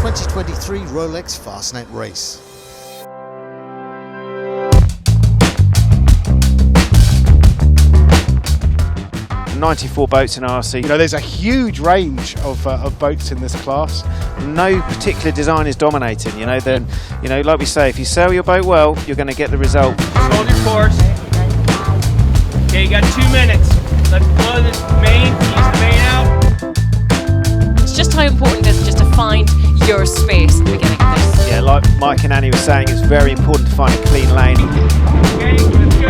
2023 Rolex Fastnet Race. .94 boats in RC. You know, there's a huge range of boats in this class. No particular design is dominating. You know, then, like we say, if you sail your boat well, you're going to get the result. Hold your course. Okay, you got 2 minutes. Let's blow this main, ease the main out. It's just how important it is just to find your space at the beginning of this. Yeah, like Mike and Annie were saying, it's very important to find a clean lane. Okay, let's go.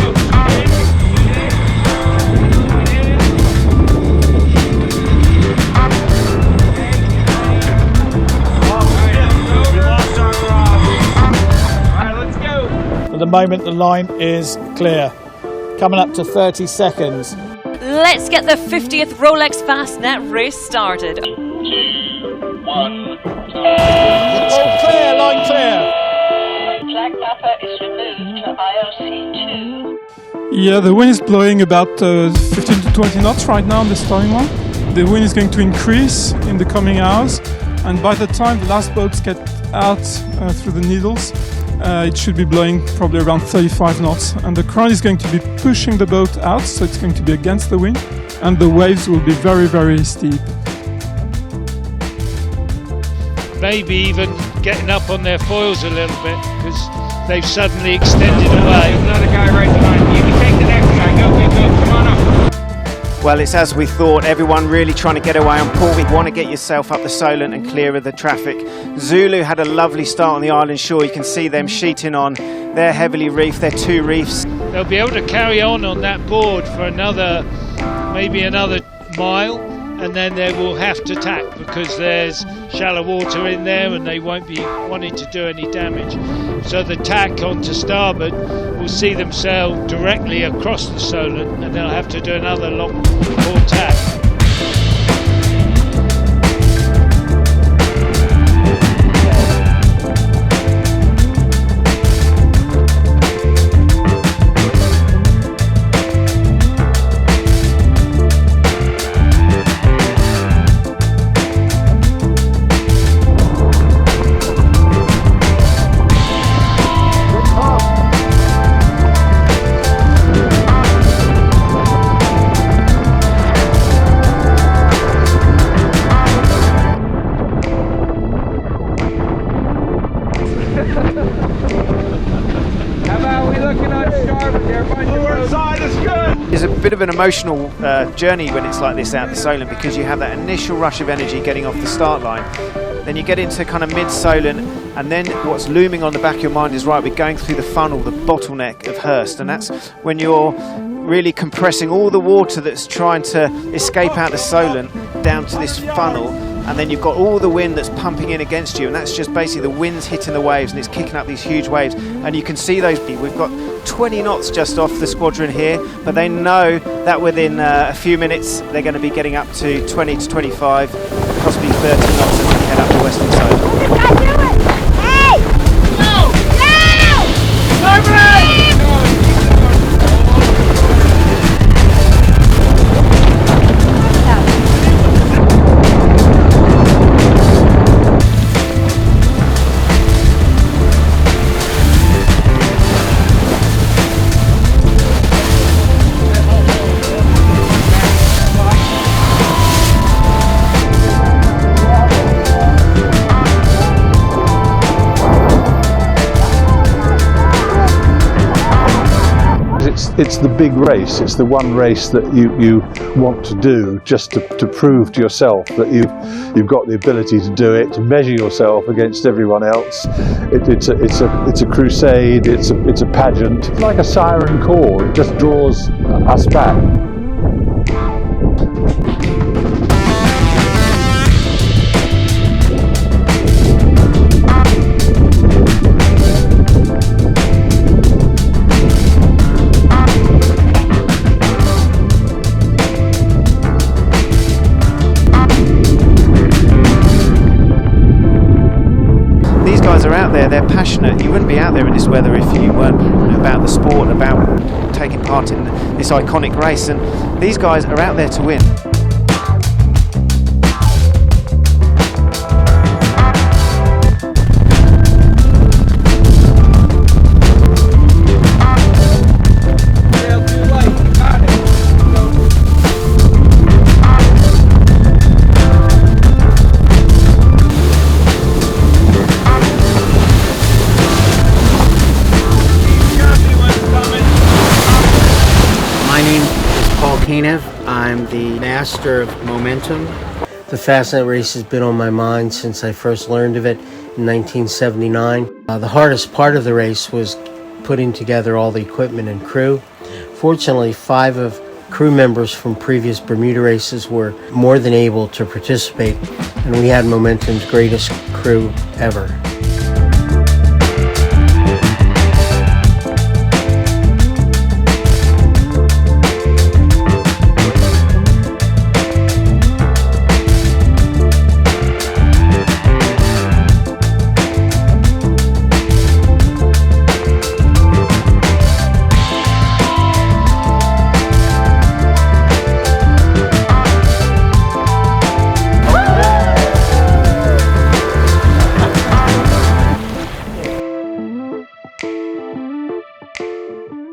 At the moment the line is clear, coming up to 30 seconds. Let's get the 50th Rolex Fastnet Race started. 2, 1, All clear, line clear. Flag mapper is removed to IOC 2. Yeah, the wind is blowing about 15 to 20 knots right now on the starting line. The wind is going to increase in the coming hours, and by the time the last boats get out through the Needles, it should be blowing probably around 35 knots, and the current is going to be pushing the boat out, so it's going to be against the wind, and the waves will be very, very steep. Maybe even getting up on their foils a little bit because they've suddenly extended away. Another guy right behind you. You can take the next guy. Go, come on up. Well, it's as we thought, everyone really trying to get away on port. We want to get yourself up the Solent and clear of the traffic. Zulu had a lovely start on the island shore. You can see them sheeting on. They're heavily reefed, they're 2 reefs. They'll be able to carry on that board for maybe another mile, and then they will have to tack because there's shallow water in there and they won't be wanting to do any damage. So the tack onto starboard will see them sail directly across the Solent, and they'll have to do another long board tack. It's a bit of an emotional journey when it's like this out the Solent, because you have that initial rush of energy getting off the start line. Then you get into kind of mid-Solent, and then what's looming on the back of your mind is, right, we're going through the funnel, the bottleneck of Hurst, and that's when you're really compressing all the water that's trying to escape out the Solent down to this funnel, and then you've got all the wind that's pumping in against you, and that's just basically the wind's hitting the waves and it's kicking up these huge waves, and you can see those. We've got 20 knots just off the squadron here, but they know that within a few minutes they're going to be getting up to 20 to 25, possibly 30 knots as we head up the western side. Hey! No! It's the big race. It's the one race that you want to do just to prove to yourself that you've got the ability to do it, to measure yourself against everyone else. It's a crusade. It's a pageant. It's like a siren call. It just draws us back. They're passionate. You wouldn't be out there in this weather if you weren't about the sport, about taking part in this iconic race, and these guys are out there to win. Kanev. I'm the master of momentum. The Fastnet race has been on my mind since I first learned of it in 1979. The hardest part of the race was putting together all the equipment and crew. Fortunately, 5 of crew members from previous Bermuda races were more than able to participate, and we had Momentum's greatest crew ever.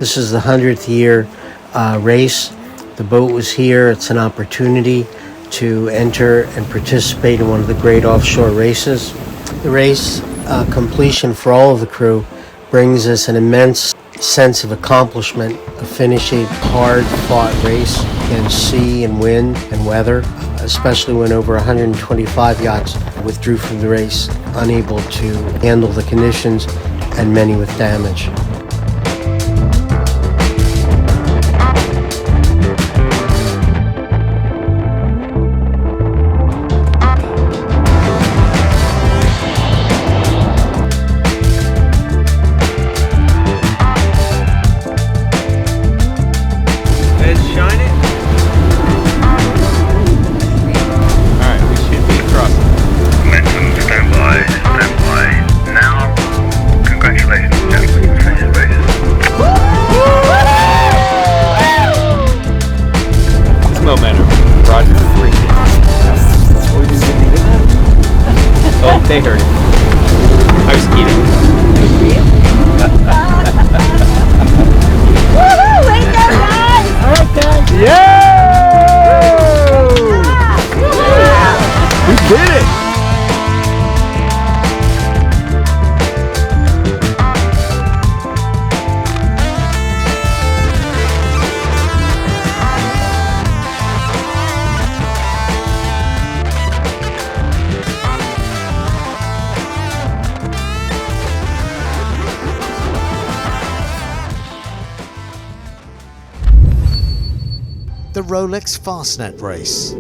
This is the 100th year race. The boat was here. It's an opportunity to enter and participate in one of the great offshore races. The race completion for all of the crew brings us an immense sense of accomplishment of finishing a hard-fought race against sea and wind and weather, especially when over 125 yachts withdrew from the race, unable to handle the conditions, and many with damage. They heard it. I was kidding. Woohoo! Way to go, guys! All right, guys. Yeah! We did it! The Rolex Fastnet Race.